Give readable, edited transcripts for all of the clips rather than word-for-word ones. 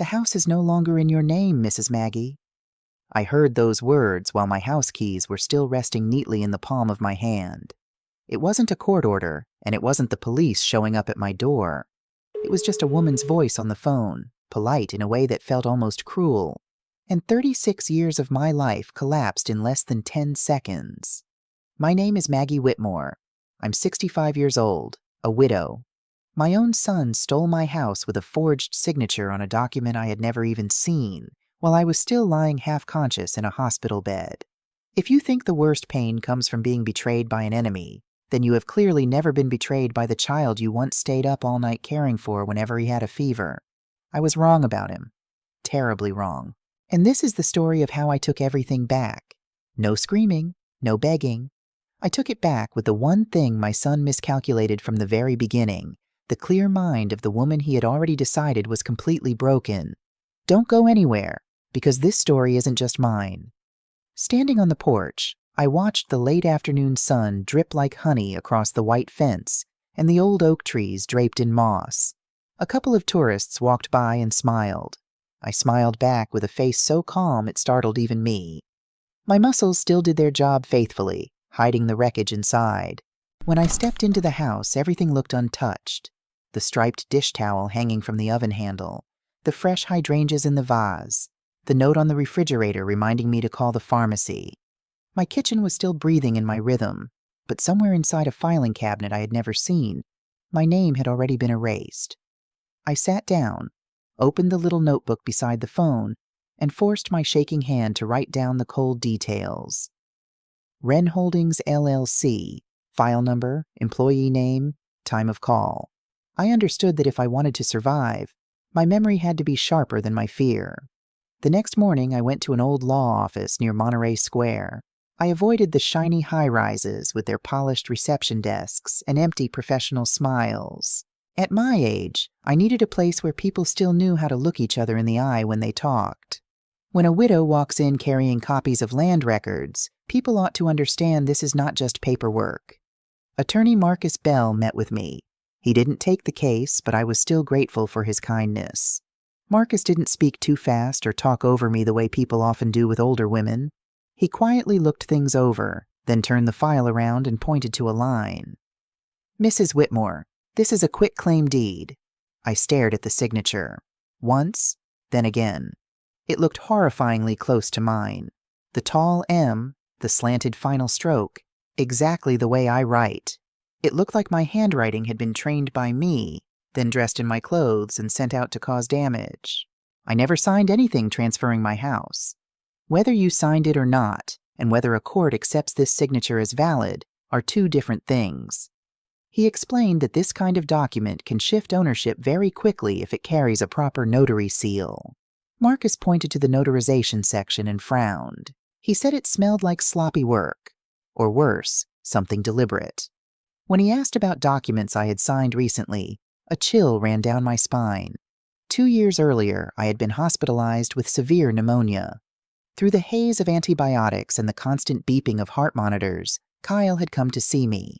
"The house is no longer in your name, Mrs. Maggie." I heard those words while my house keys were still resting neatly in the palm of my hand. It wasn't a court order, and it wasn't the police showing up at my door. It was just a woman's voice on the phone, polite in a way that felt almost cruel. And 36 years of my life collapsed in less than 10 seconds. "My name is Maggie Whitmore. I'm 65 years old, a widow. My own son stole my house with a forged signature on a document I had never even seen, while I was still lying half-conscious in a hospital bed. If you think the worst pain comes from being betrayed by an enemy, then you have clearly never been betrayed by the child you once stayed up all night caring for whenever he had a fever. I was wrong about him. Terribly wrong. And this is the story of how I took everything back. No screaming, no begging. I took it back with the one thing my son miscalculated from the very beginning, the clear mind of the woman he had already decided was completely broken. Don't go anywhere, because this story isn't just mine. Standing on the porch, I watched the late afternoon sun drip like honey across the white fence and the old oak trees draped in moss. A couple of tourists walked by and smiled. I smiled back with a face so calm it startled even me. My muscles still did their job faithfully, hiding the wreckage inside. When I stepped into the house, everything looked untouched. The striped dish towel hanging from the oven handle, the fresh hydrangeas in the vase, the note on the refrigerator reminding me to call the pharmacy. My kitchen was still breathing in my rhythm, but somewhere inside a filing cabinet I had never seen, my name had already been erased. I sat down, opened the little notebook beside the phone, and forced my shaking hand to write down the cold details. Wren Holdings, LLC, file number, employee name, time of call. I understood that if I wanted to survive, my memory had to be sharper than my fear. The next morning, I went to an old law office near Monterey Square. I avoided the shiny high-rises with their polished reception desks and empty professional smiles. At my age, I needed a place where people still knew how to look each other in the eye when they talked. When a widow walks in carrying copies of land records, people ought to understand this is not just paperwork. Attorney Marcus Bell met with me. He didn't take the case, but I was still grateful for his kindness. Marcus didn't speak too fast or talk over me the way people often do with older women. He quietly looked things over, then turned the file around and pointed to a line. "Mrs. Whitmore, this is a quitclaim deed." I stared at the signature. Once, then again. It looked horrifyingly close to mine. The tall M, the slanted final stroke, exactly the way I write. It looked like my handwriting had been trained by me, then dressed in my clothes and sent out to cause damage. I never signed anything transferring my house. Whether you signed it or not, and whether a court accepts this signature as valid, are two different things. He explained that this kind of document can shift ownership very quickly if it carries a proper notary seal. Marcus pointed to the notarization section and frowned. He said it smelled like sloppy work, or worse, something deliberate. When he asked about documents I had signed recently, a chill ran down my spine. 2 years earlier, I had been hospitalized with severe pneumonia. Through the haze of antibiotics and the constant beeping of heart monitors, Kyle had come to see me.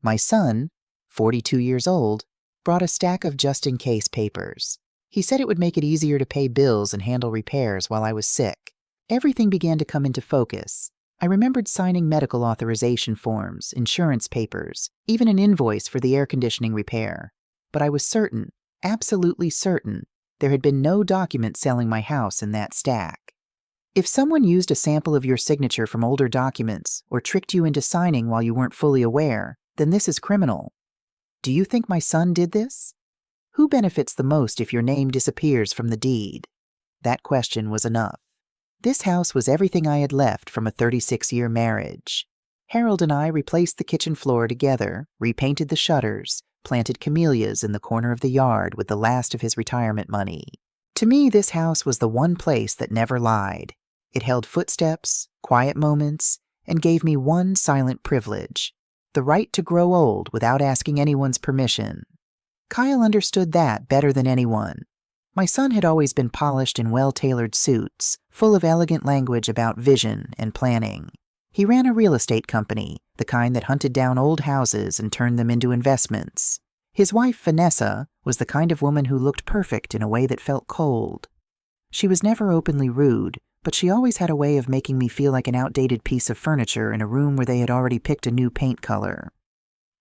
My son, 42 years old, brought a stack of just-in-case papers. He said it would make it easier to pay bills and handle repairs while I was sick. Everything began to come into focus. I remembered signing medical authorization forms, insurance papers, even an invoice for the air conditioning repair. But I was certain, absolutely certain, there had been no document selling my house in that stack. If someone used a sample of your signature from older documents or tricked you into signing while you weren't fully aware, then this is criminal. Do you think my son did this? Who benefits the most if your name disappears from the deed? That question was enough. This house was everything I had left from a 36-year marriage. Harold and I replaced the kitchen floor together, repainted the shutters, planted camellias in the corner of the yard with the last of his retirement money. To me, this house was the one place that never lied. It held footsteps, quiet moments, and gave me one silent privilege: the right to grow old without asking anyone's permission. Kyle understood that better than anyone. My son had always been polished in well-tailored suits, full of elegant language about vision and planning. He ran a real estate company, the kind that hunted down old houses and turned them into investments. His wife, Vanessa, was the kind of woman who looked perfect in a way that felt cold. She was never openly rude, but she always had a way of making me feel like an outdated piece of furniture in a room where they had already picked a new paint color.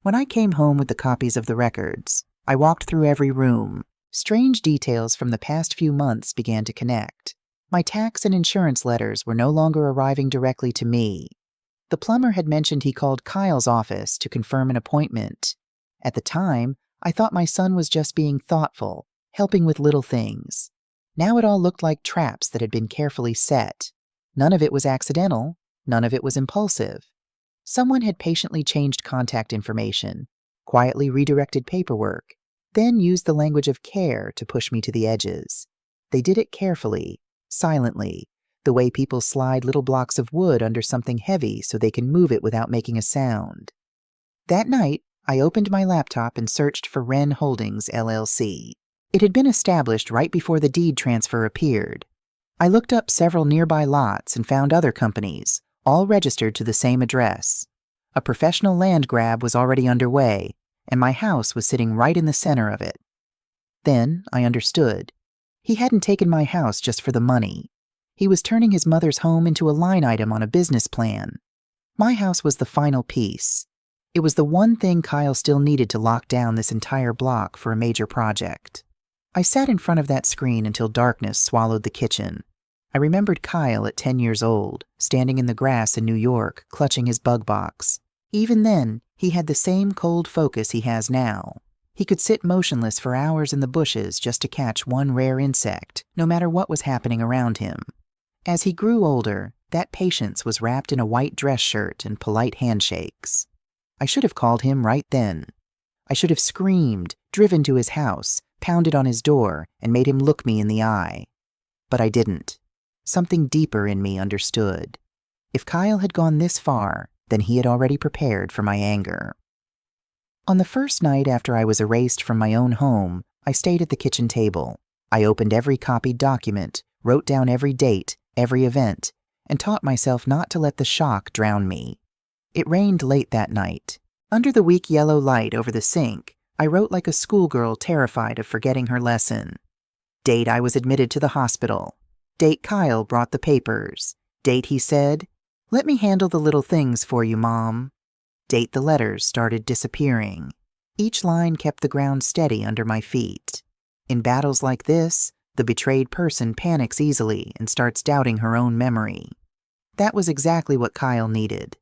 When I came home with the copies of the records, I walked through every room. Strange details from the past few months began to connect. My tax and insurance letters were no longer arriving directly to me. The plumber had mentioned he called Kyle's office to confirm an appointment. At the time, I thought my son was just being thoughtful, helping with little things. Now it all looked like traps that had been carefully set. None of it was accidental, none of it was impulsive. Someone had patiently changed contact information, quietly redirected paperwork, then used the language of care to push me to the edges. They did it carefully, silently, the way people slide little blocks of wood under something heavy so they can move it without making a sound. That night, I opened my laptop and searched for Wren Holdings, LLC. It had been established right before the deed transfer appeared. I looked up several nearby lots and found other companies, all registered to the same address. A professional land grab was already underway, and my house was sitting right in the center of it. Then I understood. He hadn't taken my house just for the money. He was turning his mother's home into a line item on a business plan. My house was the final piece. It was the one thing Kyle still needed to lock down this entire block for a major project. I sat in front of that screen until darkness swallowed the kitchen. I remembered Kyle at 10 years old, standing in the grass in New York, clutching his bug box. Even then, he had the same cold focus he has now. He could sit motionless for hours in the bushes just to catch one rare insect, no matter what was happening around him. As he grew older, that patience was wrapped in a white dress shirt and polite handshakes. I should have called him right then. I should have screamed, driven to his house, pounded on his door, and made him look me in the eye. But I didn't. Something deeper in me understood. If Kyle had gone this far, then he had already prepared for my anger. On the first night after I was erased from my own home, I stayed at the kitchen table. I opened every copied document, wrote down every date, every event, and taught myself not to let the shock drown me. It rained late that night. Under the weak yellow light over the sink, I wrote like a schoolgirl terrified of forgetting her lesson. Date I was admitted to the hospital. Date Kyle brought the papers. Date he said, "Let me handle the little things for you, Mom." Date the letters started disappearing. Each line kept the ground steady under my feet. In battles like this, the betrayed person panics easily and starts doubting her own memory. That was exactly what Kyle needed.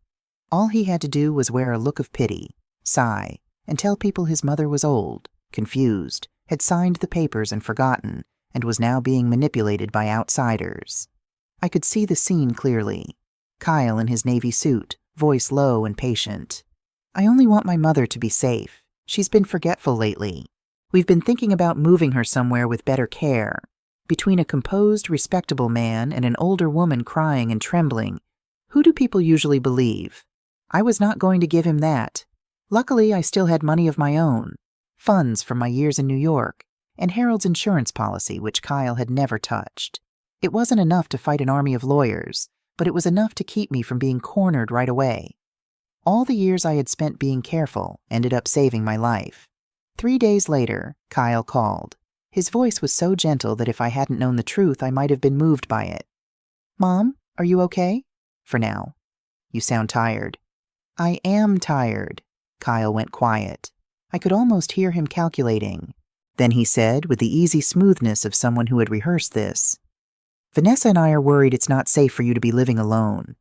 All he had to do was wear a look of pity, sigh, and tell people his mother was old, confused, had signed the papers and forgotten, and was now being manipulated by outsiders. I could see the scene clearly. Kyle in his navy suit, voice low and patient. "I only want my mother to be safe. She's been forgetful lately. We've been thinking about moving her somewhere with better care." Between a composed, respectable man and an older woman crying and trembling, who do people usually believe? I was not going to give him that. Luckily, I still had money of my own, funds from my years in New York, and Harold's insurance policy, which Kyle had never touched. It wasn't enough to fight an army of lawyers, but it was enough to keep me from being cornered right away. All the years I had spent being careful ended up saving my life. 3 days later, Kyle called. His voice was so gentle that if I hadn't known the truth, I might have been moved by it. "Mom, are you okay?" "For now." "You sound tired." "I am tired." Kyle went quiet. I could almost hear him calculating. Then he said, with the easy smoothness of someone who had rehearsed this, "Vanessa and I are worried it's not safe for you to be living alone.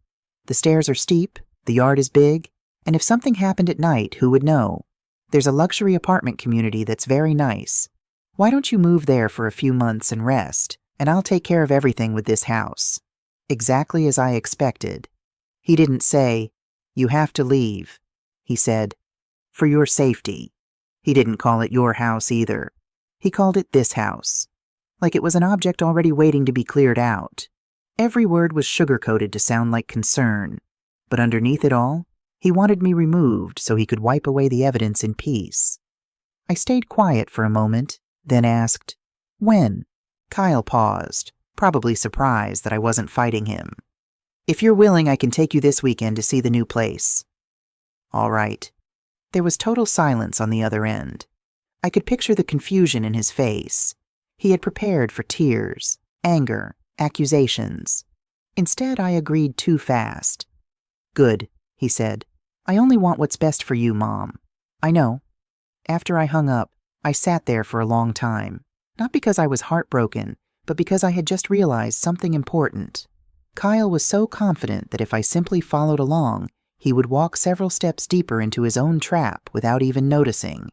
The stairs are steep, the yard is big, and if something happened at night, who would know? There's a luxury apartment community that's very nice. Why don't you move there for a few months and rest, and I'll take care of everything with this house." Exactly as I expected. He didn't say, "You have to leave." He said, "For your safety." He didn't call it your house either. He called it this house. Like it was an object already waiting to be cleared out. Every word was sugar-coated to sound like concern. But underneath it all, he wanted me removed so he could wipe away the evidence in peace. I stayed quiet for a moment, then asked, "When?" Kyle paused, probably surprised that I wasn't fighting him. "If you're willing, I can take you this weekend to see the new place." "All right." There was total silence on the other end. I could picture the confusion in his face. He had prepared for tears. anger, accusations. Instead, I agreed too fast. "Good," he said. "I only want what's best for you, Mom." "I know." After I hung up, I sat there for a long time, not because I was heartbroken, but because I had just realized something important. Kyle was so confident that if I simply followed along, he would walk several steps deeper into his own trap without even noticing.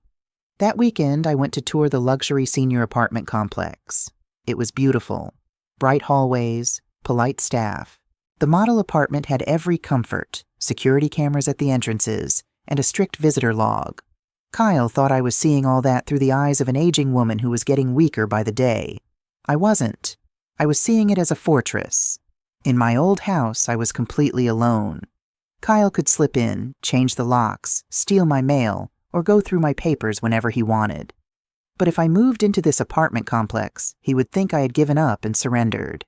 That weekend, I went to tour the luxury senior apartment complex. It was beautiful. Bright hallways, polite staff. The model apartment had every comfort, security cameras at the entrances, and a strict visitor log. Kyle thought I was seeing all that through the eyes of an aging woman who was getting weaker by the day. I wasn't. I was seeing it as a fortress. In my old house, I was completely alone. Kyle could slip in, change the locks, steal my mail, or go through my papers whenever he wanted. But if I moved into this apartment complex, he would think I had given up and surrendered.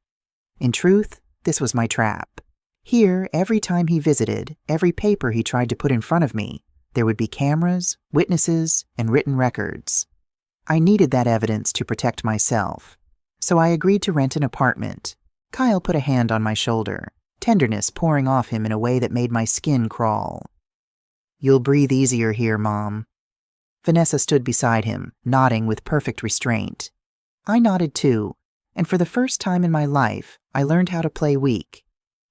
In truth, this was my trap. Here, every time he visited, every paper he tried to put in front of me, there would be cameras, witnesses, and written records. I needed that evidence to protect myself. So I agreed to rent an apartment. Kyle put a hand on my shoulder, tenderness pouring off him in a way that made my skin crawl. "You'll breathe easier here, Mom." Vanessa stood beside him, nodding with perfect restraint. I nodded too, and for the first time in my life, I learned how to play weak.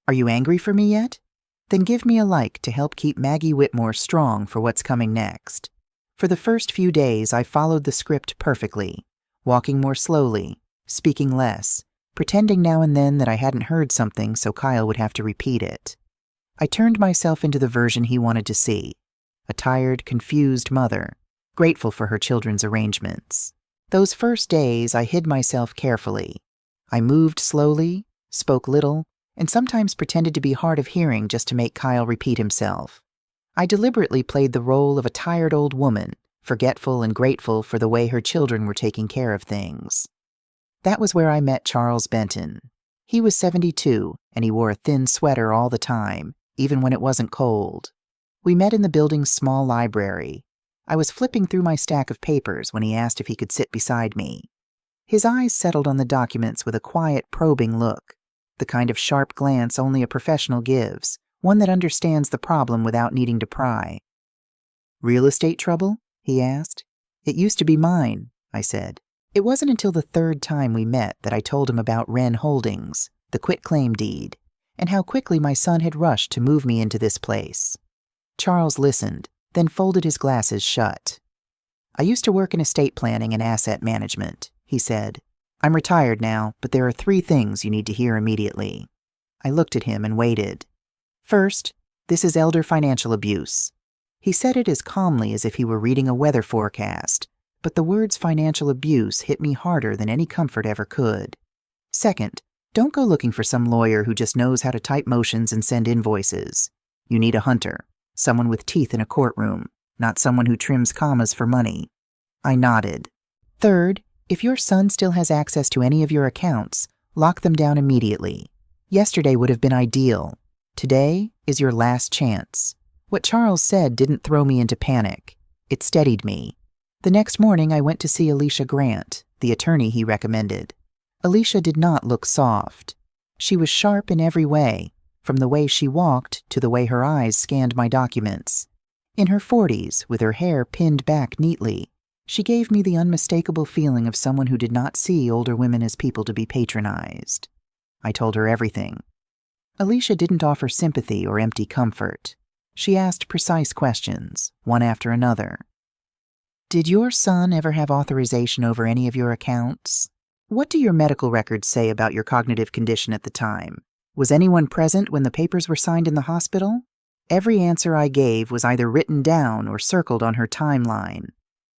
"Are you angry for me yet? Then give me a like to help keep Maggie Whitmore strong for what's coming next." For the first few days, I followed the script perfectly, walking more slowly, speaking less, pretending now and then that I hadn't heard something so Kyle would have to repeat it. I turned myself into the version he wanted to see, a tired, confused mother, grateful for her children's arrangements. Those first days, I hid myself carefully. I moved slowly, spoke little, and sometimes pretended to be hard of hearing just to make Kyle repeat himself. I deliberately played the role of a tired old woman, forgetful and grateful for the way her children were taking care of things. That was where I met Charles Benton. He was 72, and he wore a thin sweater all the time, even when it wasn't cold. We met in the building's small library. I was flipping through my stack of papers when he asked if he could sit beside me. His eyes settled on the documents with a quiet, probing look, the kind of sharp glance only a professional gives, one that understands the problem without needing to pry. "Real estate trouble?" he asked. "It used to be mine," I said. It wasn't until the third time we met that I told him about Wren Holdings, the quitclaim deed, and how quickly my son had rushed to move me into this place. Charles listened, then folded his glasses shut. "I used to work in estate planning and asset management," he said. "I'm retired now, but there are 3 things you need to hear immediately." I looked at him and waited. "First, this is elder financial abuse." He said it as calmly as if he were reading a weather forecast, but the words financial abuse hit me harder than any comfort ever could. "Second, don't go looking for some lawyer who just knows how to type motions and send invoices. You need a hunter, someone with teeth in a courtroom, not someone who trims commas for money." I nodded. "Third, if your son still has access to any of your accounts, lock them down immediately. Yesterday would have been ideal. Today is your last chance." What Charles said didn't throw me into panic. It steadied me. The next morning, I went to see Alicia Grant, the attorney he recommended. Alicia did not look soft. She was sharp in every way, from the way she walked to the way her eyes scanned my documents. In her 40s, with her hair pinned back neatly, she gave me the unmistakable feeling of someone who did not see older women as people to be patronized. I told her everything. Alicia didn't offer sympathy or empty comfort. She asked precise questions, one after another. "Did your son ever have authorization over any of your accounts? What do your medical records say about your cognitive condition at the time? Was anyone present when the papers were signed in the hospital?" Every answer I gave was either written down or circled on her timeline.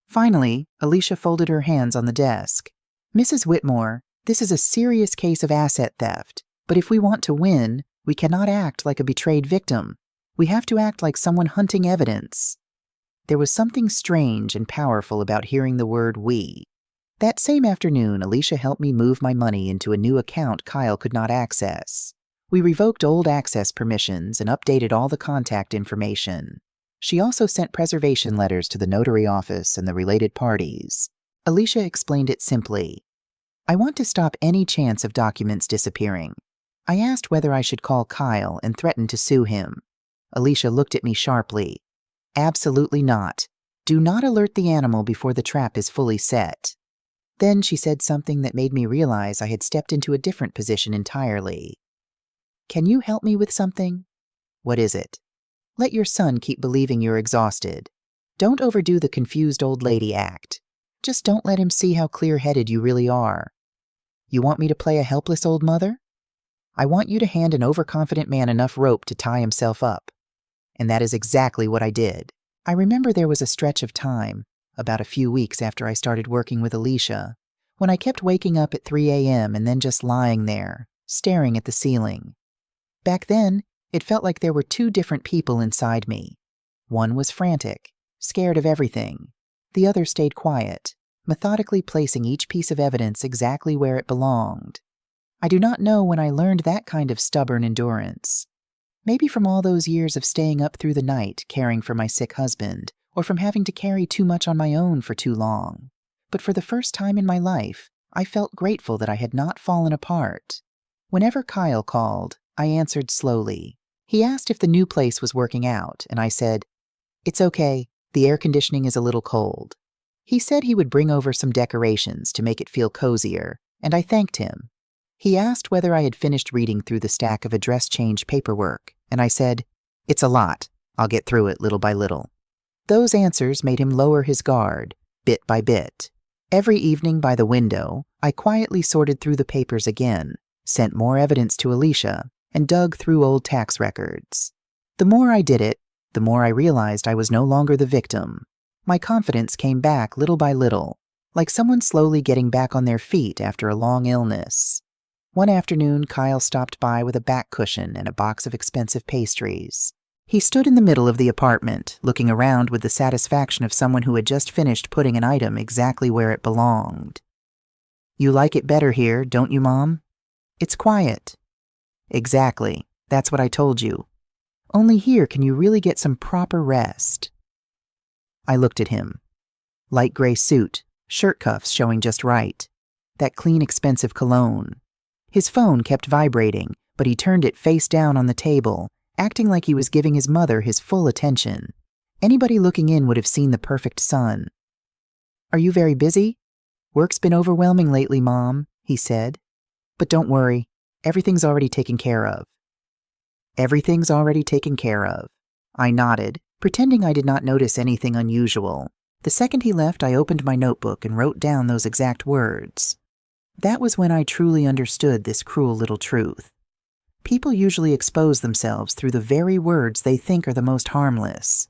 Finally, Alicia folded her hands on the desk. "Mrs. Whitmore, this is a serious case of asset theft, but if we want to win, we cannot act like a betrayed victim. We have to act like someone hunting evidence." There was something strange and powerful about hearing the word "we." That same afternoon, Alicia helped me move my money into a new account Kyle could not access. We revoked old access permissions and updated all the contact information. She also sent preservation letters to the notary office and the related parties. Alicia explained it simply. I want to stop any chance of documents disappearing. I asked whether I should call Kyle and threaten to sue him. Alicia looked at me sharply. Absolutely not. Do not alert the animal before the trap is fully set. Then she said something that made me realize I had stepped into a different position entirely. Can you help me with something? What is it? Let your son keep believing you're exhausted. Don't overdo the confused old lady act. Just don't let him see how clear-headed you really are. You want me to play a helpless old mother? I want you to hand an overconfident man enough rope to tie himself up. And that is exactly what I did. I remember there was a stretch of time, about a few weeks after I started working with Alicia, when I kept waking up at 3 a.m. and then just lying there, staring at the ceiling. Back then, it felt like there were two different people inside me. One was frantic, scared of everything. The other stayed quiet, methodically placing each piece of evidence exactly where it belonged. I do not know when I learned that kind of stubborn endurance. Maybe from all those years of staying up through the night caring for my sick husband, or from having to carry too much on my own for too long. But for the first time in my life, I felt grateful that I had not fallen apart. Whenever Kyle called, I answered slowly. He asked if the new place was working out, and I said, "It's okay. The air conditioning is a little cold." He said he would bring over some decorations to make it feel cozier, and I thanked him. He asked whether I had finished reading through the stack of address change paperwork, and I said, "It's a lot. I'll get through it little by little." Those answers made him lower his guard, bit by bit. Every evening by the window, I quietly sorted through the papers again, sent more evidence to Alicia, and dug through old tax records. The more I did it, the more I realized I was no longer the victim. My confidence came back little by little, like someone slowly getting back on their feet after a long illness. One afternoon, Kyle stopped by with a back cushion and a box of expensive pastries. He stood in the middle of the apartment, looking around with the satisfaction of someone who had just finished putting an item exactly where it belonged. "You like it better here, don't you, Mom? It's quiet." "Exactly. That's what I told you. Only here can you really get some proper rest." I looked at him. Light gray suit, shirt cuffs showing just right. That clean, expensive cologne. His phone kept vibrating, but he turned it face down on the table, acting like he was giving his mother his full attention. Anybody looking in would have seen the perfect son. "Are you very busy?" "Work's been overwhelming lately, Mom," he said. "But don't worry, everything's already taken care of." Everything's already taken care of. I nodded, pretending I did not notice anything unusual. The second he left, I opened my notebook and wrote down those exact words. That was when I truly understood this cruel little truth. People usually expose themselves through the very words they think are the most harmless.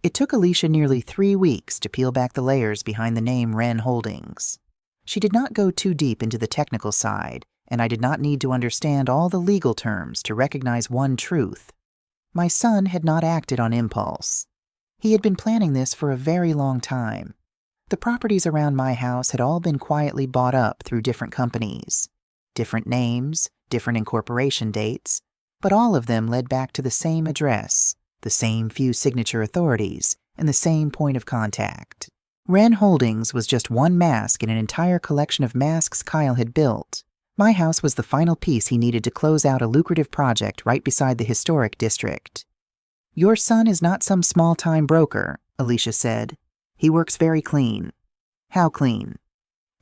It took Alicia nearly 3 weeks to peel back the layers behind the name Wren Holdings. She did not go too deep into the technical side, and I did not need to understand all the legal terms to recognize one truth. My son had not acted on impulse. He had been planning this for a very long time. The properties around my house had all been quietly bought up through different companies. Different names, different incorporation dates, but all of them led back to the same address, the same few signature authorities, and the same point of contact. Wren Holdings was just one mask in an entire collection of masks Kyle had built. My house was the final piece he needed to close out a lucrative project right beside the historic district. "Your son is not some small-time broker," Alicia said. "He works very clean." "How clean?"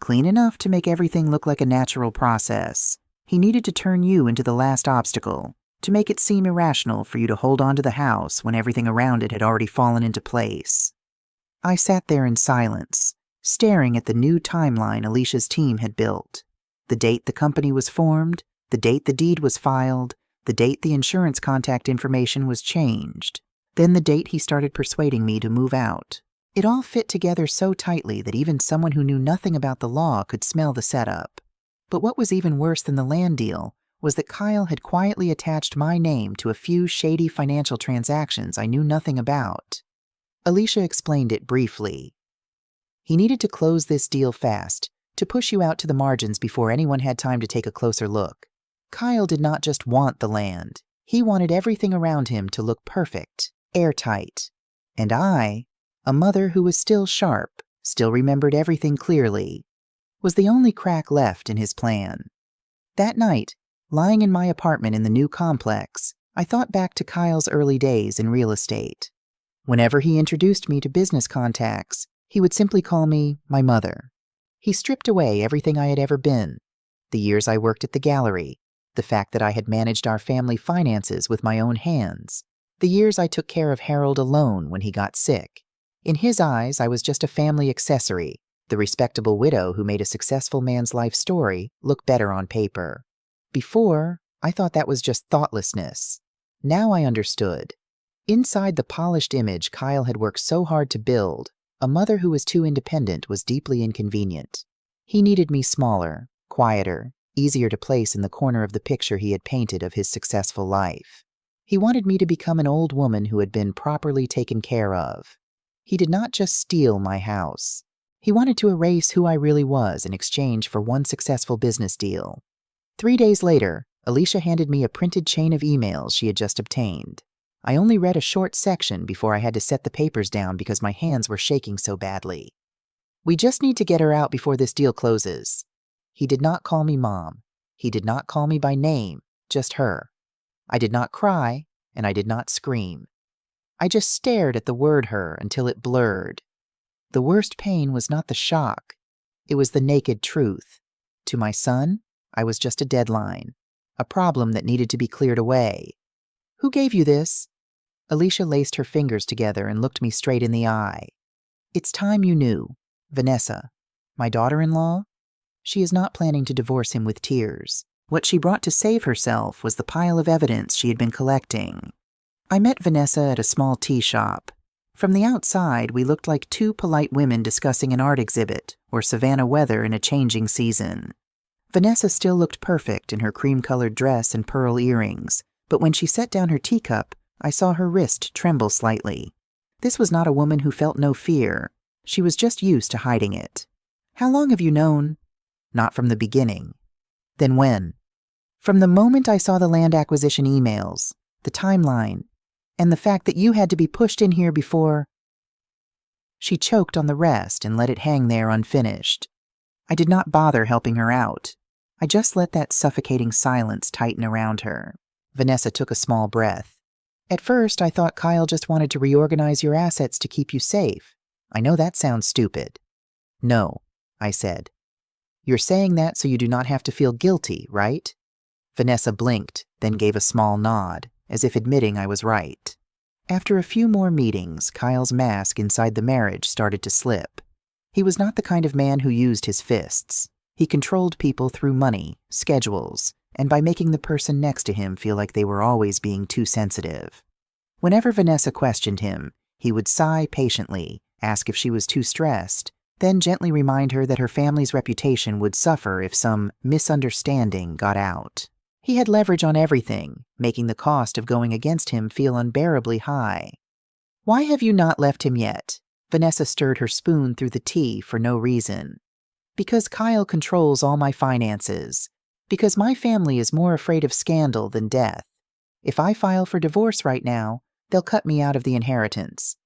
"Clean enough to make everything look like a natural process. He needed to turn you into the last obstacle, to make it seem irrational for you to hold on to the house when everything around it had already fallen into place." I sat there in silence, staring at the new timeline Alicia's team had built. The date the company was formed, the date the deed was filed, the date the insurance contact information was changed, then the date he started persuading me to move out. It all fit together so tightly that even someone who knew nothing about the law could smell the setup. But what was even worse than the land deal was that Kyle had quietly attached my name to a few shady financial transactions I knew nothing about. Alicia explained it briefly. "He needed to close this deal fast, to push you out to the margins before anyone had time to take a closer look. Kyle did not just want the land. He wanted everything around him to look perfect, airtight. And I, a mother who was still sharp, still remembered everything clearly. was the only crack left in his plan. That night, lying in my apartment in the new complex, I thought back to Kyle's early days in real estate. Whenever he introduced me to business contacts, he would simply call me my mother. He stripped away everything I had ever been: the years I worked at the gallery, the fact that I had managed our family finances with my own hands, the years I took care of Harold alone when he got sick. In his eyes, I was just a family accessory, the respectable widow who made a successful man's life story look better on paper. Before, I thought that was just thoughtlessness. Now I understood. Inside the polished image Kyle had worked so hard to build, a mother who was too independent was deeply inconvenient. He needed me smaller, quieter, easier to place in the corner of the picture he had painted of his successful life. He wanted me to become an old woman who had been properly taken care of. He did not just steal my house. He wanted to erase who I really was in exchange for one successful business deal. 3 days later, Alicia handed me a printed chain of emails she had just obtained. I only read a short section before I had to set the papers down because my hands were shaking so badly. "We just need to get her out before this deal closes." He did not call me Mom. He did not call me by name, just her. I did not cry, and I did not scream. I just stared at the word her until it blurred. The worst pain was not the shock. It was the naked truth. To my son, I was just a deadline, a problem that needed to be cleared away. "Who gave you this?" Alicia laced her fingers together and looked me straight in the eye. "It's time you knew. Vanessa, my daughter-in-law, she is not planning to divorce him with tears. What she brought to save herself was the pile of evidence she had been collecting." I met Vanessa at a small tea shop. From the outside, we looked like two polite women discussing an art exhibit or Savannah weather in a changing season. Vanessa still looked perfect in her cream-colored dress and pearl earrings, but when she set down her teacup, I saw her wrist tremble slightly. This was not a woman who felt no fear. She was just used to hiding it. "How long have you known?" "Not from the beginning." "Then when?" "From the moment I saw the land acquisition emails, the timeline, and the fact that you had to be pushed in here before—" She choked on the rest and let it hang there unfinished. I did not bother helping her out. I just let that suffocating silence tighten around her. Vanessa took a small breath. "At first, I thought Kyle just wanted to reorganize your assets to keep you safe. I know that sounds stupid." "No," I said. "You're saying that so you do not have to feel guilty, right?" Vanessa blinked, then gave a small nod, as if admitting I was right. After a few more meetings, Kyle's mask inside the marriage started to slip. He was not the kind of man who used his fists. He controlled people through money, schedules, and by making the person next to him feel like they were always being too sensitive. Whenever Vanessa questioned him, he would sigh patiently, ask if she was too stressed, then gently remind her that her family's reputation would suffer if some misunderstanding got out. He had leverage on everything, making the cost of going against him feel unbearably high. "Why have you not left him yet?" Vanessa stirred her spoon through the tea for no reason. "Because Kyle controls all my finances. Because my family is more afraid of scandal than death. If I file for divorce right now, they'll cut me out of the inheritance.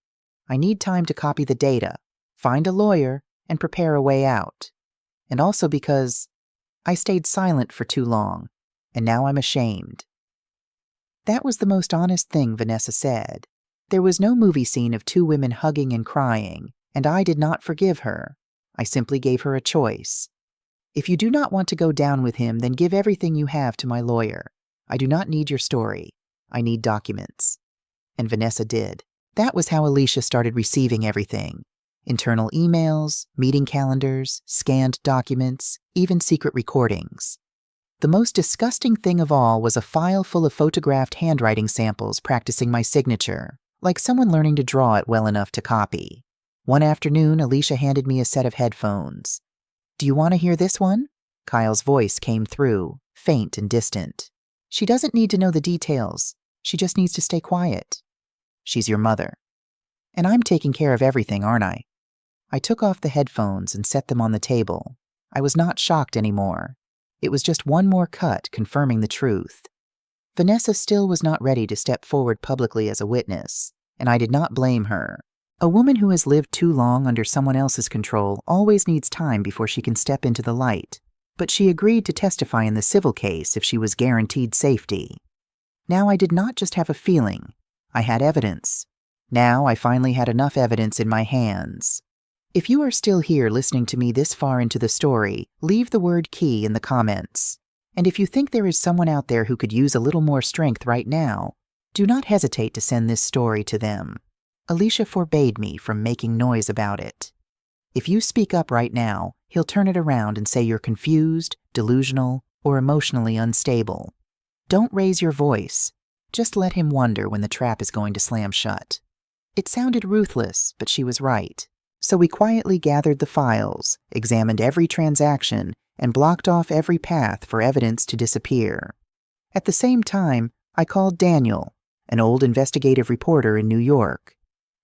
I need time to copy the data, find a lawyer, and prepare a way out. And also because I stayed silent for too long, and now I'm ashamed." That was the most honest thing Vanessa said. There was no movie scene of two women hugging and crying, and I did not forgive her. I simply gave her a choice. "If you do not want to go down with him, then give everything you have to my lawyer. I do not need your story. I need documents." And Vanessa did. That was how Alicia started receiving everything. Internal emails, meeting calendars, scanned documents, even secret recordings. The most disgusting thing of all was a file full of photographed handwriting samples practicing my signature, like someone learning to draw it well enough to copy. One afternoon, Alicia handed me a set of headphones. "Do you want to hear this one?" Kyle's voice came through, faint and distant. "She doesn't need to know the details. She just needs to stay quiet. She's your mother. And I'm taking care of everything, aren't I?" I took off the headphones and set them on the table. I was not shocked anymore. It was just one more cut confirming the truth. Vanessa still was not ready to step forward publicly as a witness, and I did not blame her. A woman who has lived too long under someone else's control always needs time before she can step into the light, but she agreed to testify in the civil case if she was guaranteed safety. Now I did not just have a feeling, I had evidence. Now I finally had enough evidence in my hands. If you are still here listening to me this far into the story, leave the word key in the comments. And if you think there is someone out there who could use a little more strength right now, do not hesitate to send this story to them. Alicia forbade me from making noise about it. If you speak up right now, he'll turn it around and say you're confused, delusional, or emotionally unstable. Don't raise your voice. Just let him wonder when the trap is going to slam shut. It sounded ruthless, but she was right. So we quietly gathered the files, examined every transaction, and blocked off every path for evidence to disappear. At the same time, I called Daniel, an old investigative reporter in New York.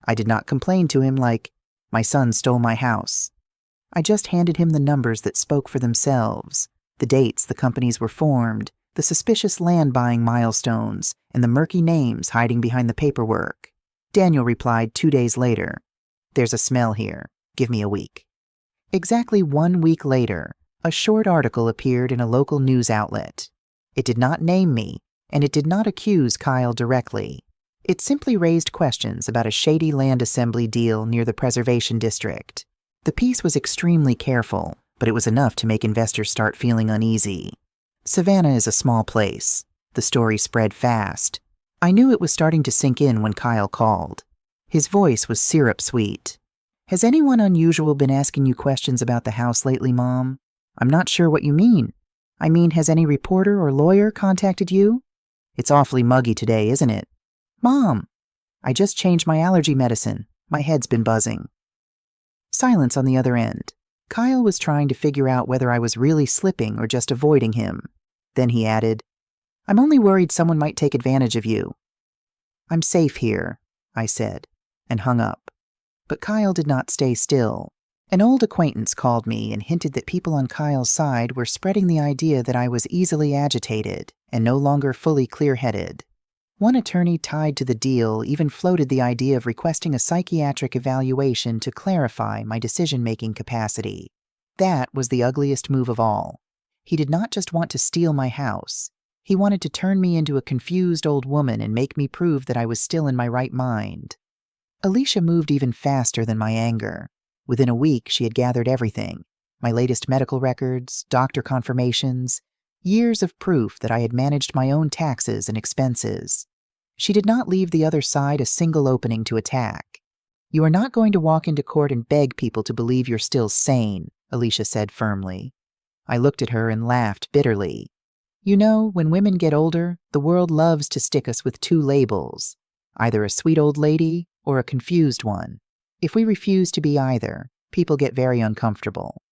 I did not complain to him like, "My son stole my house." I just handed him the numbers that spoke for themselves, the dates the companies were formed, the suspicious land-buying milestones, and the murky names hiding behind the paperwork. Daniel replied 2 days later, "There's a smell here. Give me a week." Exactly 1 week later, a short article appeared in a local news outlet. It did not name me, and it did not accuse Kyle directly. It simply raised questions about a shady land assembly deal near the Preservation District. The piece was extremely careful, but it was enough to make investors start feeling uneasy. Savannah is a small place. The story spread fast. I knew it was starting to sink in when Kyle called. His voice was syrup sweet. "Has anyone unusual been asking you questions about the house lately, Mom? I'm not sure what you mean. I mean, has any reporter or lawyer contacted you? It's awfully muggy today, isn't it? Mom, I just changed my allergy medicine. My head's been buzzing." Silence on the other end. Kyle was trying to figure out whether I was really slipping or just avoiding him. Then he added, "I'm only worried someone might take advantage of you." "I'm safe here," I said, and hung up. But Kyle did not stay still. An old acquaintance called me and hinted that people on Kyle's side were spreading the idea that I was easily agitated and no longer fully clear-headed. One attorney tied to the deal even floated the idea of requesting a psychiatric evaluation to clarify my decision-making capacity. That was the ugliest move of all. He did not just want to steal my house. He wanted to turn me into a confused old woman and make me prove that I was still in my right mind. Alicia moved even faster than my anger. Within a week, she had gathered everything: my latest medical records, doctor confirmations, years of proof that I had managed my own taxes and expenses. She did not leave the other side a single opening to attack. "You are not going to walk into court and beg people to believe you're still sane," Alicia said firmly. I looked at her and laughed bitterly. "You know, when women get older, the world loves to stick us with 2 labels, either a sweet old lady or a confused one. If we refuse to be either, people get very uncomfortable.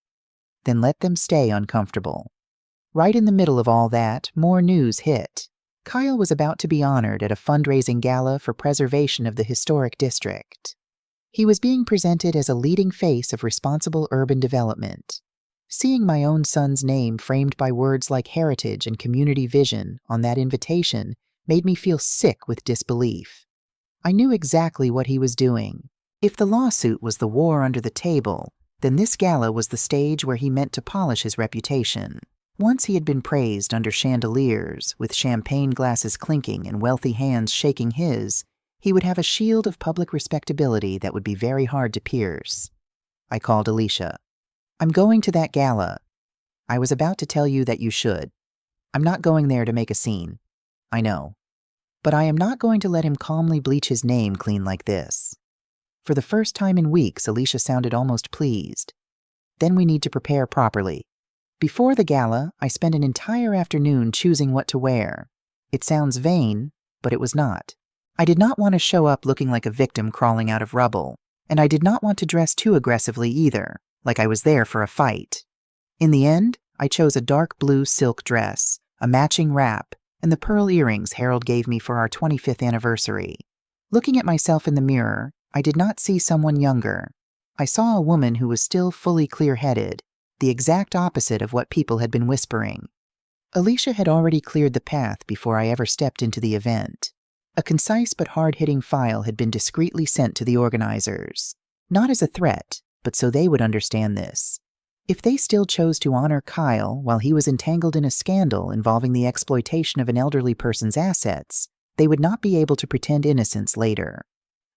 Then let them stay uncomfortable." Right in the middle of all that, more news hit. Kyle was about to be honored at a fundraising gala for preservation of the historic district. He was being presented as a leading face of responsible urban development. Seeing my own son's name framed by words like heritage and community vision on that invitation made me feel sick with disbelief. I knew exactly what he was doing. If the lawsuit was the war under the table, then this gala was the stage where he meant to polish his reputation. Once he had been praised under chandeliers, with champagne glasses clinking and wealthy hands shaking his, he would have a shield of public respectability that would be very hard to pierce. I called Alicia. "I'm going to that gala. I was about to tell you that you should. I'm not going there to make a scene. I know. But I am not going to let him calmly bleach his name clean like this." For the first time in weeks, Alicia sounded almost pleased. "Then we need to prepare properly. Before the gala, I spent an entire afternoon choosing what to wear. It sounds vain, but it was not. I did not want to show up looking like a victim crawling out of rubble, and I did not want to dress too aggressively either, like I was there for a fight. In the end, I chose a dark blue silk dress, a matching wrap, and the pearl earrings Harold gave me for our 25th anniversary. Looking at myself in the mirror, I did not see someone younger. I saw a woman who was still fully clear-headed, the exact opposite of what people had been whispering. Alicia had already cleared the path before I ever stepped into the event. A concise but hard-hitting file had been discreetly sent to the organizers, not as a threat, but so they would understand this. If they still chose to honor Kyle while he was entangled in a scandal involving the exploitation of an elderly person's assets, they would not be able to pretend innocence later.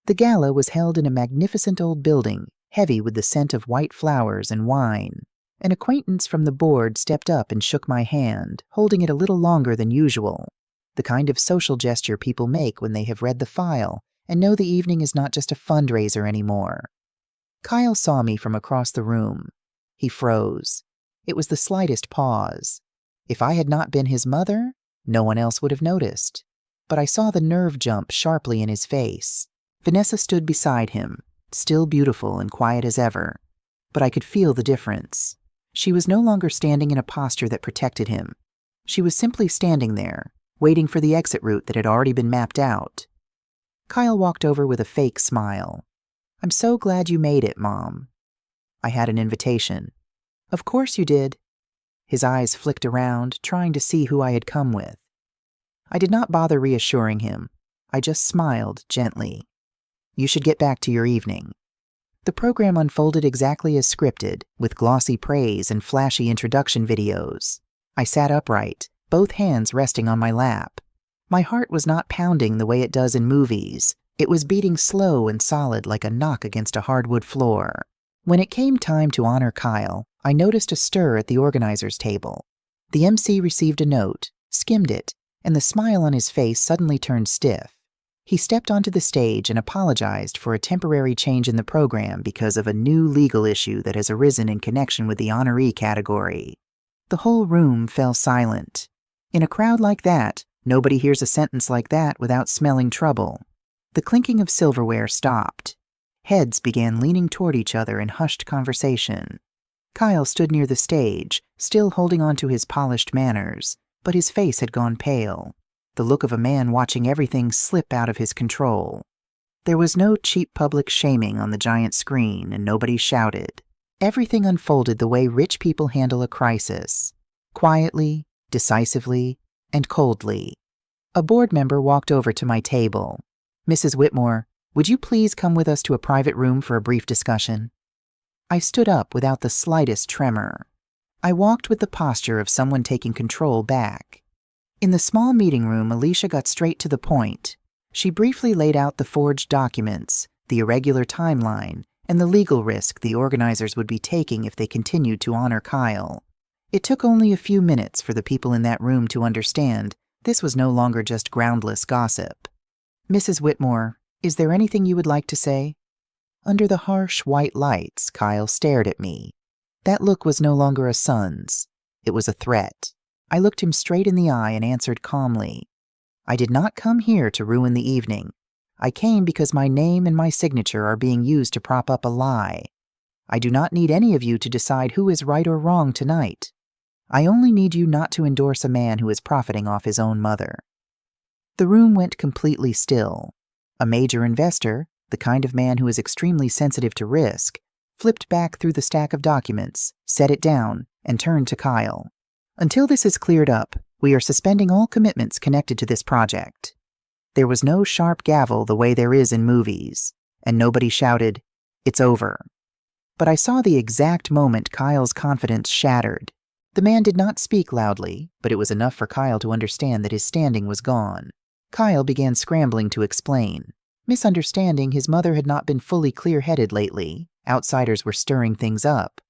The gala was held in a magnificent old building, heavy with the scent of white flowers and wine. An acquaintance from the board stepped up and shook my hand, holding it a little longer than usual, the kind of social gesture people make when they have read the file and know the evening is not just a fundraiser anymore. Kyle saw me from across the room. He froze. It was the slightest pause. If I had not been his mother, no one else would have noticed. But I saw the nerve jump sharply in his face. Vanessa stood beside him, still beautiful and quiet as ever. But I could feel the difference. She was no longer standing in a posture that protected him. She was simply standing there, waiting for the exit route that had already been mapped out. Kyle walked over with a fake smile. "I'm so glad you made it, Mom." I had an invitation. "Of course you did." His eyes flicked around, trying to see who I had come with. I did not bother reassuring him. I just smiled gently. "You should get back to your evening." The program unfolded exactly as scripted, with glossy praise and flashy introduction videos. I sat upright, both hands resting on my lap. My heart was not pounding the way it does in movies. It was beating slow and solid like a knock against a hardwood floor. When it came time to honor Kyle, I noticed a stir at the organizers' table. The MC received a note, skimmed it, and the smile on his face suddenly turned stiff. He stepped onto the stage and apologized for a temporary change in the program because of a new legal issue that has arisen in connection with the honoree category. The whole room fell silent. In a crowd like that, nobody hears a sentence like that without smelling trouble. The clinking of silverware stopped. Heads began leaning toward each other in hushed conversation. Kyle stood near the stage, still holding on to his polished manners, but his face had gone pale, the look of a man watching everything slip out of his control. There was no cheap public shaming on the giant screen, and nobody shouted. Everything unfolded the way rich people handle a crisis, quietly, decisively, and coldly. A board member walked over to my table. "Mrs. Whitmore, would you please come with us to a private room for a brief discussion?" I stood up without the slightest tremor. I walked with the posture of someone taking control back. In the small meeting room, Alicia got straight to the point. She briefly laid out the forged documents, the irregular timeline, and the legal risk the organizers would be taking if they continued to honor Kyle. It took only a few minutes for the people in that room to understand this was no longer just groundless gossip. "Mrs. Whitmore, is there anything you would like to say?" Under the harsh white lights, Kyle stared at me. That look was no longer a son's. It was a threat. I looked him straight in the eye and answered calmly. "I did not come here to ruin the evening. I came because my name and my signature are being used to prop up a lie. I do not need any of you to decide who is right or wrong tonight. I only need you not to endorse a man who is profiting off his own mother." The room went completely still. A major investor, the kind of man who is extremely sensitive to risk, flipped back through the stack of documents, set it down, and turned to Kyle. "Until this is cleared up, we are suspending all commitments connected to this project." There was no sharp gavel the way there is in movies, and nobody shouted, "It's over." But I saw the exact moment Kyle's confidence shattered. The man did not speak loudly, but it was enough for Kyle to understand that his standing was gone. Kyle began scrambling to explain. Misunderstanding, his mother had not been fully clear-headed lately. Outsiders were stirring things up.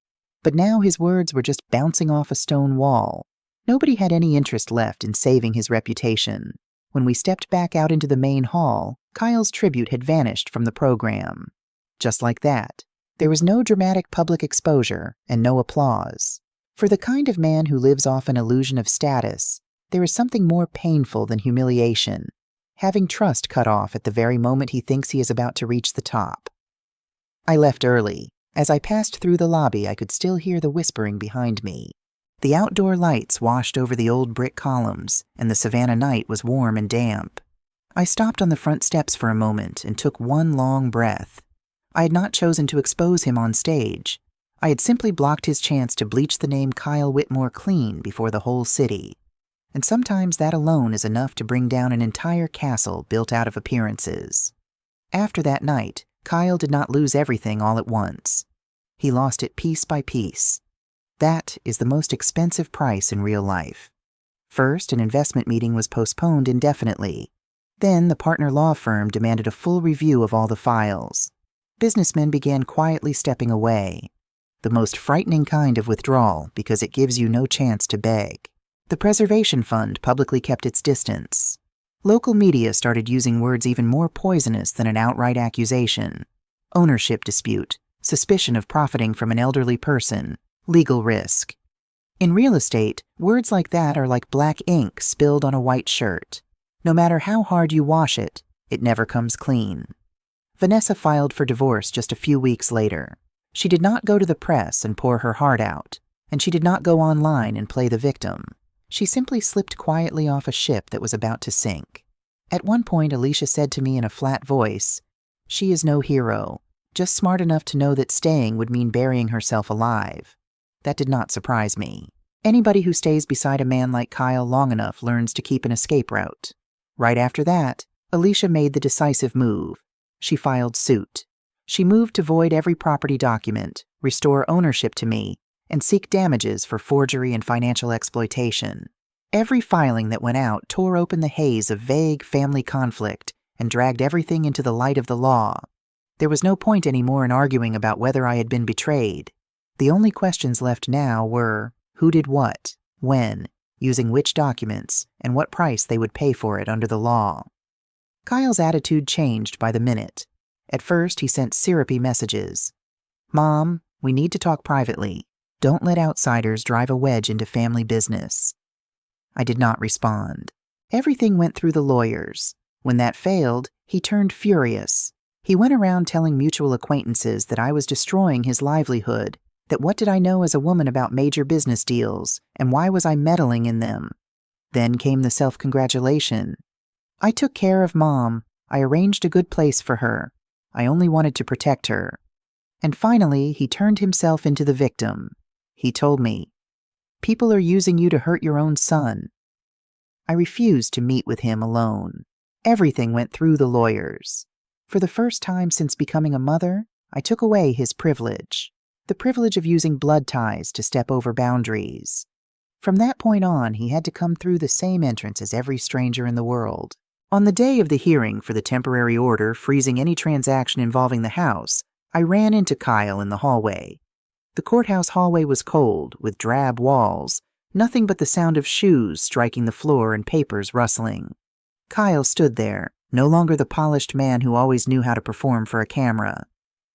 But now his words were just bouncing off a stone wall. Nobody had any interest left in saving his reputation. When we stepped back out into the main hall, Kyle's tribute had vanished from the program. Just like that. There was no dramatic public exposure and no applause. For the kind of man who lives off an illusion of status, there is something more painful than humiliation, having trust cut off at the very moment he thinks he is about to reach the top. I left early. As I passed through the lobby, I could still hear the whispering behind me. The outdoor lights washed over the old brick columns, and the Savannah night was warm and damp. I stopped on the front steps for a moment and took one long breath. I had not chosen to expose him on stage. I had simply blocked his chance to bleach the name Kyle Whitmore clean before the whole city. and sometimes that alone is enough to bring down an entire castle built out of appearances. After that night, Kyle did not lose everything all at once. He lost it piece by piece. That is the most expensive price in real life. First, an investment meeting was postponed indefinitely. Then, the partner law firm demanded a full review of all the files. Businessmen began quietly stepping away. The most frightening kind of withdrawal because it gives you no chance to beg. The preservation fund publicly kept its distance. Local media started using words even more poisonous than an outright accusation. Ownership dispute, suspicion of profiting from an elderly person, legal risk. In real estate, words like that are like black ink spilled on a white shirt. No matter how hard you wash it, it never comes clean. Vanessa filed for divorce just a few weeks later. She did not go to the press and pour her heart out, and she did not go online and play the victim. She simply slipped quietly off a ship that was about to sink. At one point, Alicia said to me in a flat voice, "She is no hero, just smart enough to know that staying would mean burying herself alive." That did not surprise me. Anybody who stays beside a man like Kyle long enough learns to keep an escape route. Right after that, Alicia made the decisive move. She filed suit. She moved to void every property document, restore ownership to me, and seek damages for forgery and financial exploitation. Every filing that went out tore open the haze of vague family conflict and dragged everything into the light of the law. There was no point anymore in arguing about whether I had been betrayed. The only questions left now were who did what, when, using which documents, and what price they would pay for it under the law. Kyle's attitude changed by the minute. At first, he sent syrupy messages. "Mom, we need to talk privately. Don't let outsiders drive a wedge into family business." I did not respond. Everything went through the lawyers. When that failed, he turned furious. He went around telling mutual acquaintances that I was destroying his livelihood, that what did I know as a woman about major business deals, and why was I meddling in them? Then came the self-congratulation. I took care of Mom. I arranged a good place for her. I only wanted to protect her. And finally, he turned himself into the victim. He told me, "People are using you to hurt your own son." I refused to meet with him alone. Everything went through the lawyers. For the first time since becoming a mother, I took away his privilege. The privilege of using blood ties to step over boundaries. From that point on, he had to come through the same entrance as every stranger in the world. On the day of the hearing for the temporary order freezing any transaction involving the house, I ran into Kyle in the hallway. The courthouse hallway was cold, with drab walls, nothing but the sound of shoes striking the floor and papers rustling. Kyle stood there, no longer the polished man who always knew how to perform for a camera.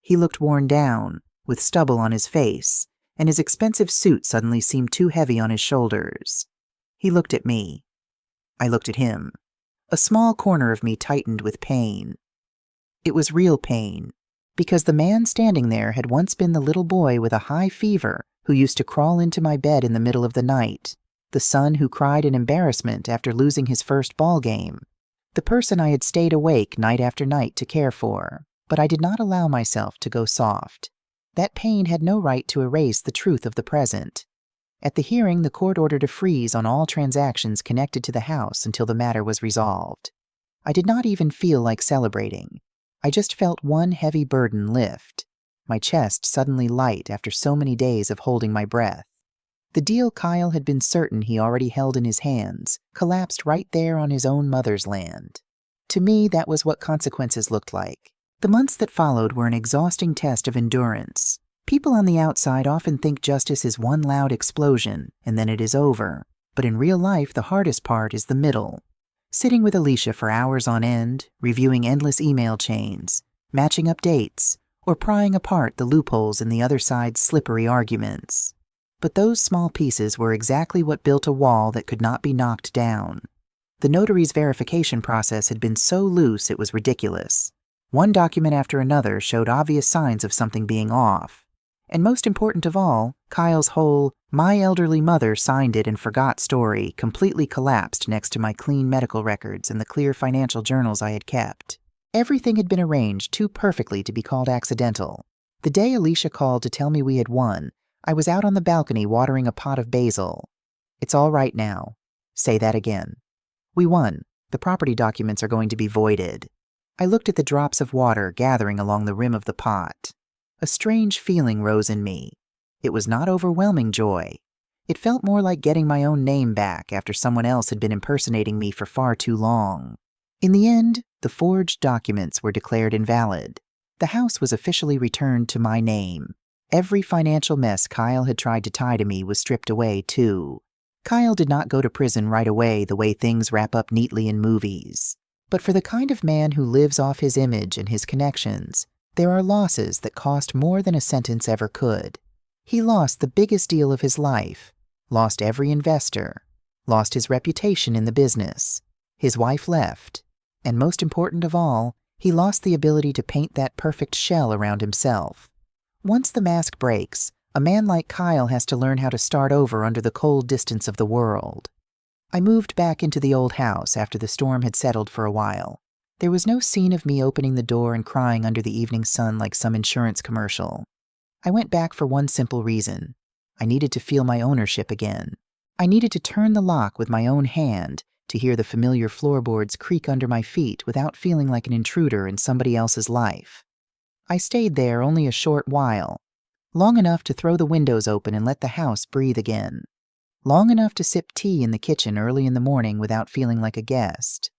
He looked worn down, with stubble on his face, and his expensive suit suddenly seemed too heavy on his shoulders. He looked at me. I looked at him. A small corner of me tightened with pain. It was real pain, because the man standing there had once been the little boy with a high fever who used to crawl into my bed in the middle of the night, the son who cried in embarrassment after losing his first ball game, the person I had stayed awake night after night to care for, but I did not allow myself to go soft. That pain had no right to erase the truth of the present. At the hearing, the court ordered a freeze on all transactions connected to the house until the matter was resolved. I did not even feel like celebrating. I just felt one heavy burden lift, my chest suddenly light after so many days of holding my breath. The deal Kyle had been certain he already held in his hands collapsed right there on his own mother's land. To me, that was what consequences looked like. The months that followed were an exhausting test of endurance. People on the outside often think justice is one loud explosion, and then it is over. But in real life, the hardest part is the middle. Sitting with Alicia for hours on end, reviewing endless email chains, matching up dates, or prying apart the loopholes in the other side's slippery arguments. But those small pieces were exactly what built a wall that could not be knocked down. The notary's verification process had been so loose it was ridiculous. One document after another showed obvious signs of something being off. And most important of all, Kyle's whole "my elderly mother signed it and forgot" story completely collapsed next to my clean medical records and the clear financial journals I had kept. Everything had been arranged too perfectly to be called accidental. The day Alicia called to tell me we had won, I was out on the balcony watering a pot of basil. "It's all right now. Say that again. We won. The property documents are going to be voided. I looked at the drops of water gathering along the rim of the pot. A strange feeling rose in me. It was not overwhelming joy. It felt more like getting my own name back after someone else had been impersonating me for far too long. In the end, the forged documents were declared invalid. The house was officially returned to my name. Every financial mess Kyle had tried to tie to me was stripped away, too. Kyle did not go to prison right away the way things wrap up neatly in movies. But for the kind of man who lives off his image and his connections, there are losses that cost more than a sentence ever could. He lost the biggest deal of his life, lost every investor, lost his reputation in the business. His wife left, and most important of all, he lost the ability to paint that perfect shell around himself. Once the mask breaks, a man like Kyle has to learn how to start over under the cold distance of the world. I moved back into the old house after the storm had settled for a while. There was no scene of me opening the door and crying under the evening sun like some insurance commercial. I went back for one simple reason. I needed to feel my ownership again. I needed to turn the lock with my own hand, to hear the familiar floorboards creak under my feet without feeling like an intruder in somebody else's life. I stayed there only a short while, long enough to throw the windows open and let the house breathe again. Long enough to sip tea in the kitchen early in the morning without feeling like a guest.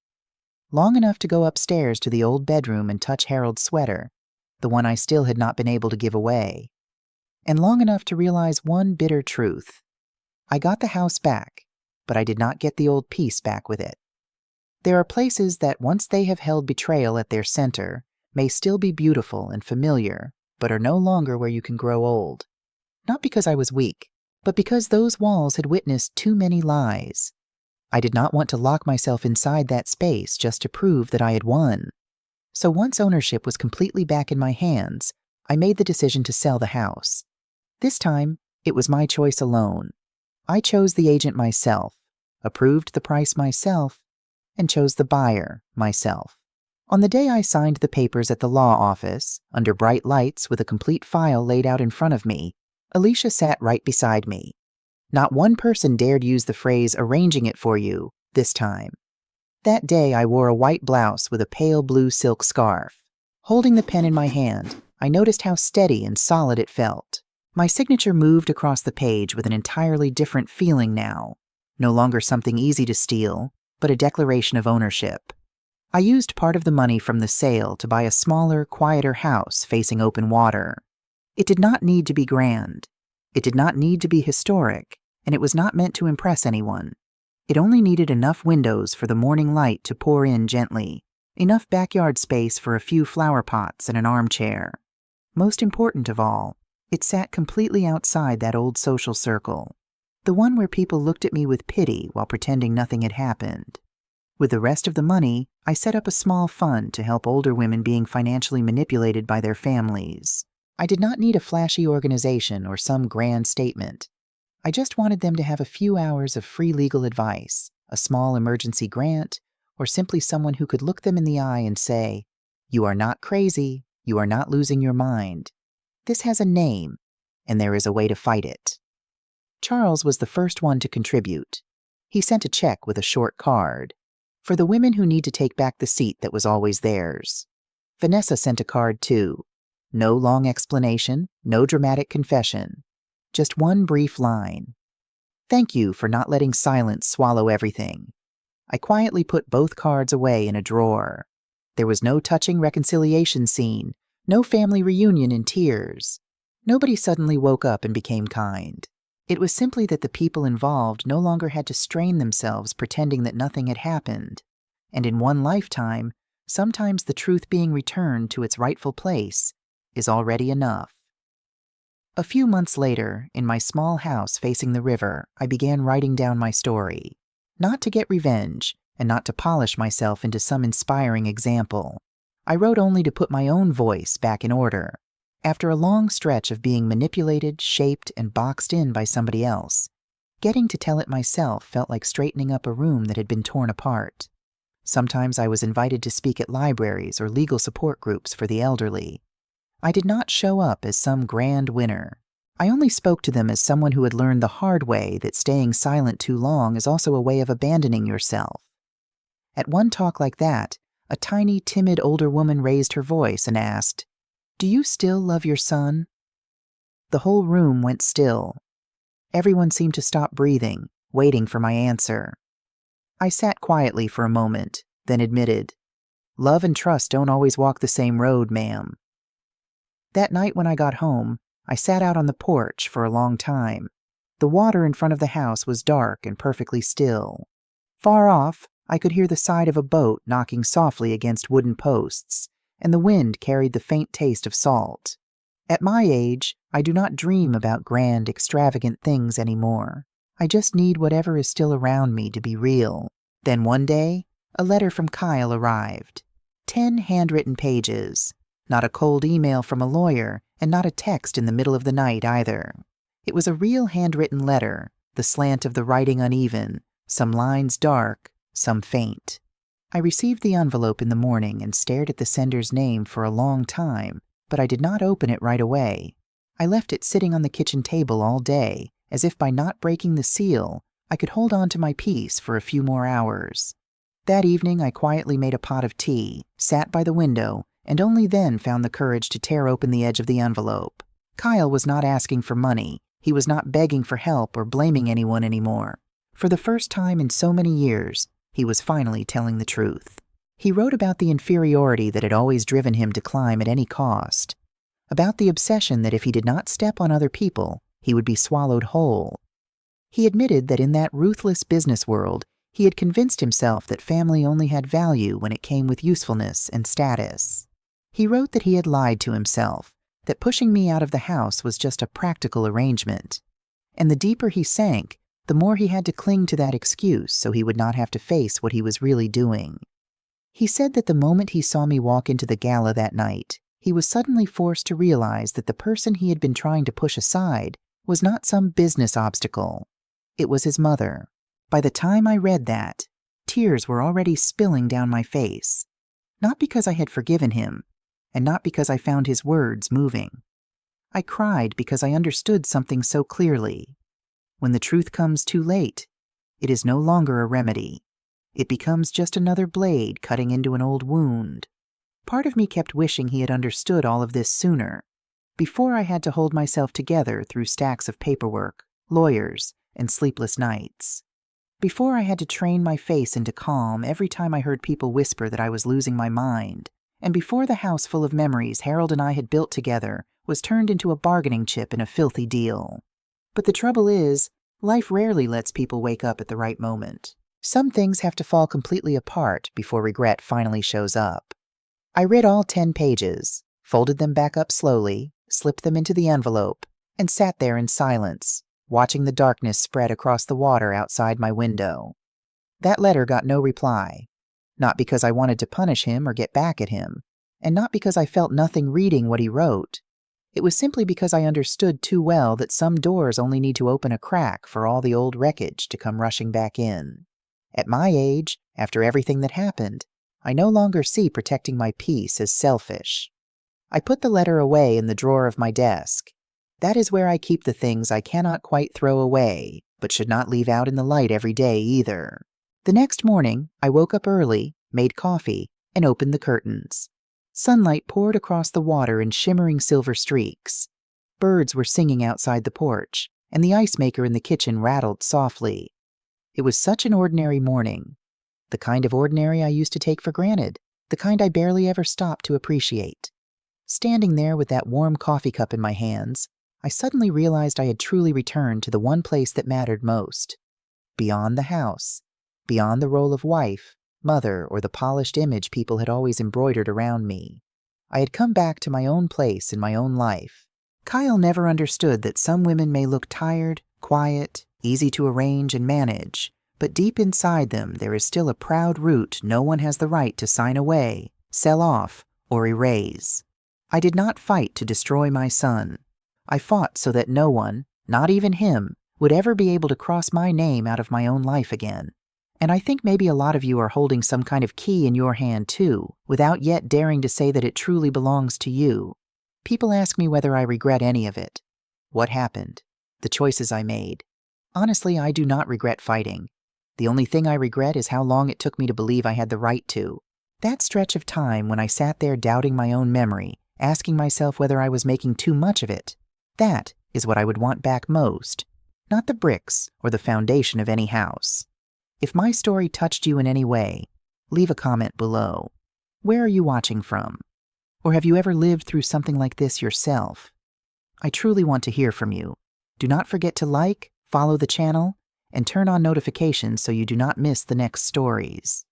Long enough to go upstairs to the old bedroom and touch Harold's sweater, the one I still had not been able to give away. And long enough to realize one bitter truth. I got the house back, but I did not get the old peace back with it. There are places that, once they have held betrayal at their center, may still be beautiful and familiar, but are no longer where you can grow old. Not because I was weak, but because those walls had witnessed too many lies. I did not want to lock myself inside that space just to prove that I had won. So once ownership was completely back in my hands, I made the decision to sell the house. This time, it was my choice alone. I chose the agent myself, approved the price myself, and chose the buyer myself. On the day I signed the papers at the law office, under bright lights with a complete file laid out in front of me, Alicia sat right beside me. Not one person dared use the phrase "arranging it for you" this time. That day I wore a white blouse with a pale blue silk scarf. Holding the pen in my hand, I noticed how steady and solid it felt. My signature moved across the page with an entirely different feeling now. No longer something easy to steal, but a declaration of ownership. I used part of the money from the sale to buy a smaller, quieter house facing open water. It did not need to be grand. It did not need to be historic, and it was not meant to impress anyone. It only needed enough windows for the morning light to pour in gently, enough backyard space for a few flower pots and an armchair. Most important of all, it sat completely outside that old social circle, the one where people looked at me with pity while pretending nothing had happened. With the rest of the money, I set up a small fund to help older women being financially manipulated by their families. I did not need a flashy organization or some grand statement. I just wanted them to have a few hours of free legal advice, a small emergency grant, or simply someone who could look them in the eye and say, "You are not crazy, you are not losing your mind. This has a name, and there is a way to fight it." Charles was the first one to contribute. He sent a check with a short card. For the women who need to take back the seat that was always theirs. Vanessa sent a card too. No long explanation, no dramatic confession. Just one brief line. "Thank you for not letting silence swallow everything." I quietly put both cards away in a drawer. There was no touching reconciliation scene, no family reunion in tears. Nobody suddenly woke up and became kind. It was simply that the people involved no longer had to strain themselves pretending that nothing had happened. And in one lifetime, sometimes the truth being returned to its rightful place is already enough. A few months later, in my small house facing the river, I began writing down my story. Not to get revenge, and not to polish myself into some inspiring example. I wrote only to put my own voice back in order. After a long stretch of being manipulated, shaped, and boxed in by somebody else, getting to tell it myself felt like straightening up a room that had been torn apart. Sometimes I was invited to speak at libraries or legal support groups for the elderly. I did not show up as some grand winner. I only spoke to them as someone who had learned the hard way that staying silent too long is also a way of abandoning yourself. At one talk like that, a tiny, timid older woman raised her voice and asked, "Do you still love your son?" The whole room went still. Everyone seemed to stop breathing, waiting for my answer. I sat quietly for a moment, then admitted, "Love and trust don't always walk the same road, ma'am." That night when I got home, I sat out on the porch for a long time. The water in front of the house was dark and perfectly still. Far off, I could hear the side of a boat knocking softly against wooden posts, and the wind carried the faint taste of salt. At my age, I do not dream about grand, extravagant things anymore. I just need whatever is still around me to be real. Then one day, a letter from Kyle arrived. 10 handwritten pages. Not a cold email from a lawyer, and not a text in the middle of the night either. It was a real handwritten letter, the slant of the writing uneven, some lines dark, some faint. I received the envelope in the morning and stared at the sender's name for a long time, but I did not open it right away. I left it sitting on the kitchen table all day, as if by not breaking the seal, I could hold on to my peace for a few more hours. That evening I quietly made a pot of tea, sat by the window, and only then found the courage to tear open the edge of the envelope. Kyle was not asking for money. He was not begging for help or blaming anyone anymore. For the first time in so many years, he was finally telling the truth. He wrote about the inferiority that had always driven him to climb at any cost, about the obsession that if he did not step on other people, he would be swallowed whole. He admitted that in that ruthless business world, he had convinced himself that family only had value when it came with usefulness and status. He wrote that he had lied to himself, that pushing me out of the house was just a practical arrangement. And the deeper he sank, the more he had to cling to that excuse so he would not have to face what he was really doing. He said that the moment he saw me walk into the gala that night, he was suddenly forced to realize that the person he had been trying to push aside was not some business obstacle. It was his mother. By the time I read that, tears were already spilling down my face. Not because I had forgiven him, and not because I found his words moving. I cried because I understood something so clearly. When the truth comes too late, it is no longer a remedy. It becomes just another blade cutting into an old wound. Part of me kept wishing he had understood all of this sooner, before I had to hold myself together through stacks of paperwork, lawyers, and sleepless nights. Before I had to train my face into calm every time I heard people whisper that I was losing my mind, and before the house full of memories Harold and I had built together was turned into a bargaining chip in a filthy deal. But the trouble is, life rarely lets people wake up at the right moment. Some things have to fall completely apart before regret finally shows up. I read all 10 pages, folded them back up slowly, slipped them into the envelope, and sat there in silence, watching the darkness spread across the water outside my window. That letter got no reply, not because I wanted to punish him or get back at him, and not because I felt nothing reading what he wrote. It was simply because I understood too well that some doors only need to open a crack for all the old wreckage to come rushing back in. At my age, after everything that happened, I no longer see protecting my peace as selfish. I put the letter away in the drawer of my desk. That is where I keep the things I cannot quite throw away, but should not leave out in the light every day either. The next morning, I woke up early, made coffee, and opened the curtains. Sunlight poured across the water in shimmering silver streaks. Birds were singing outside the porch, and the ice maker in the kitchen rattled softly. It was such an ordinary morning. The kind of ordinary I used to take for granted, the kind I barely ever stopped to appreciate. Standing there with that warm coffee cup in my hands, I suddenly realized I had truly returned to the one place that mattered most. Beyond the house, beyond the role of wife, mother, or the polished image people had always embroidered around me. I had come back to my own place in my own life. Kyle never understood that some women may look tired, quiet, easy to arrange and manage, but deep inside them there is still a proud root no one has the right to sign away, sell off, or erase. I did not fight to destroy my son. I fought so that no one, not even him, would ever be able to cross my name out of my own life again. And I think maybe a lot of you are holding some kind of key in your hand too, without yet daring to say that it truly belongs to you. People ask me whether I regret any of it. what happened, the choices I made. Honestly, I do not regret fighting. The only thing I regret is how long it took me to believe I had the right to. That stretch of time when I sat there doubting my own memory, asking myself whether I was making too much of it. That is what I would want back most, not the bricks or the foundation of any house. If my story touched you in any way, leave a comment below. Where are you watching from? Or have you ever lived through something like this yourself? I truly want to hear from you. Do not forget to like, follow the channel, and turn on notifications so you do not miss the next stories.